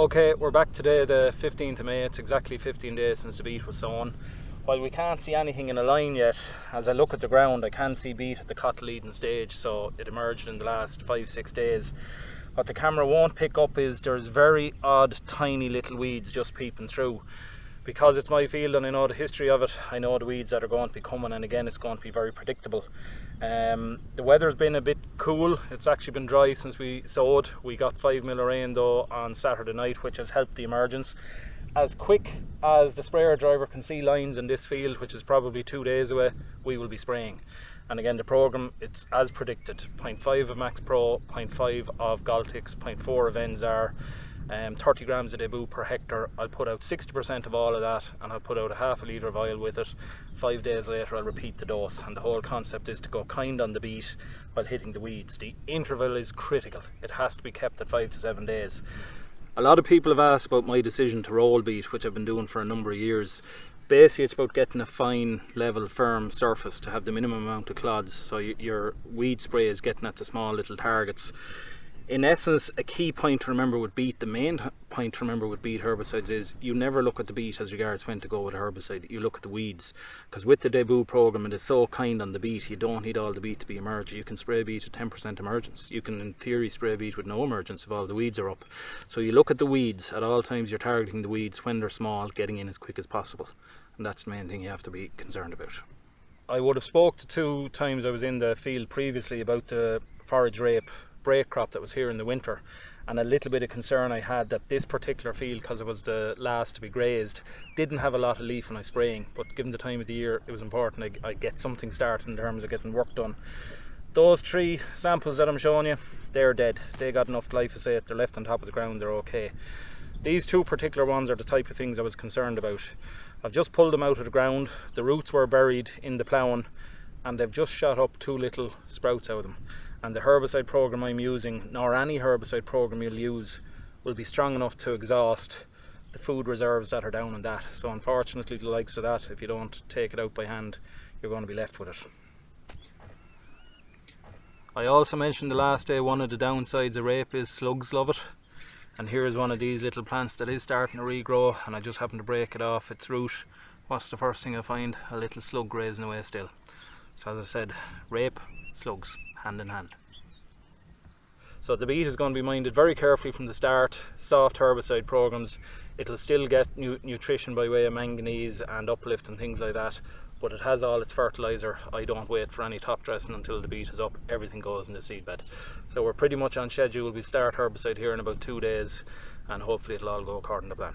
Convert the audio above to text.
Okay, we're back today, the 15th of May. It's exactly 15 days since the beet was sown. While we can't see anything in a line yet, as I look at the ground, I can see beet at the cotyledon stage, so it emerged in the last 5-6 days. What the camera won't pick up is there's very odd, tiny little weeds just peeping through. Because it's my field and I know the history of it, I know the weeds that are going to be coming, and again, it's going to be very predictable. The weather's been a bit cool. It's actually been dry since we sowed. We got 5 mil of rain though on Saturday night, which has helped the emergence. As quick as the sprayer driver can see lines in this field, which is probably 2 days away, we will be spraying. And again, the programme, it's as predicted: 0.5 of Max Pro, 0.5 of Galtix, 0.4 of Enzar, 30 grams of debut per hectare. I'll put out 60% of all of that, and I'll put out a half a litre of oil with it. 5 days later I'll repeat the dose, and the whole concept is to go kind on the beet while hitting the weeds. The interval is critical. It has to be kept at 5 to 7 days. A lot of people have asked about my decision to roll beet, which I've been doing for a number of years. Basically, it's about getting a fine, level, firm surface to have the minimum amount of clods, so your weed spray is getting at the small little targets. In essence, a key point to remember with beet, the main point to remember with beet herbicides, is you never look at the beet as regards when to go with a herbicide. You look at the weeds, because with the debut program, it is so kind on the beet. You don't need all the beet to be emergent. You can spray beet at 10% emergence. You can, in theory, spray beet with no emergence if all the weeds are up. So you look at the weeds at all times. You're targeting the weeds when they're small, getting in as quick as possible, and that's the main thing you have to be concerned about. I would have spoke to 2 times I was in the field previously about the forage rape break crop that was here in the winter, and a little bit of concern I had that this particular field, because it was the last to be grazed, didn't have a lot of leaf when I spraying, but given the time of the year, it was important I get something started in terms of getting work done. Those 3 samples that I'm showing you, they're dead. They got enough glyphosate, they're left on top of the ground, they're okay. These 2 particular ones are the type of things I was concerned about. I've just pulled them out of the ground. The roots were buried in the ploughing, and they've just shot up 2 little sprouts out of them. And the herbicide program I'm using, nor any herbicide program you'll use, will be strong enough to exhaust the food reserves that are down in that. So unfortunately, the likes of that, if you don't take it out by hand, you're going to be left with it. I also mentioned the last day one of the downsides of rape is slugs love it. And here's one of these little plants that is starting to regrow, and I just happened to break it off its root. What's the first thing I find? A little slug grazing away still. So as I said, rape, slugs, hand in hand. So the beet is going to be minded very carefully from the start. Soft herbicide programs, it'll still get nutrition by way of manganese and uplift and things like that, but it has all its fertilizer. I don't wait for any top dressing until the beet is up. Everything goes in the seedbed. So we're pretty much on schedule. We start herbicide here in about 2 days, and hopefully it'll all go according to plan.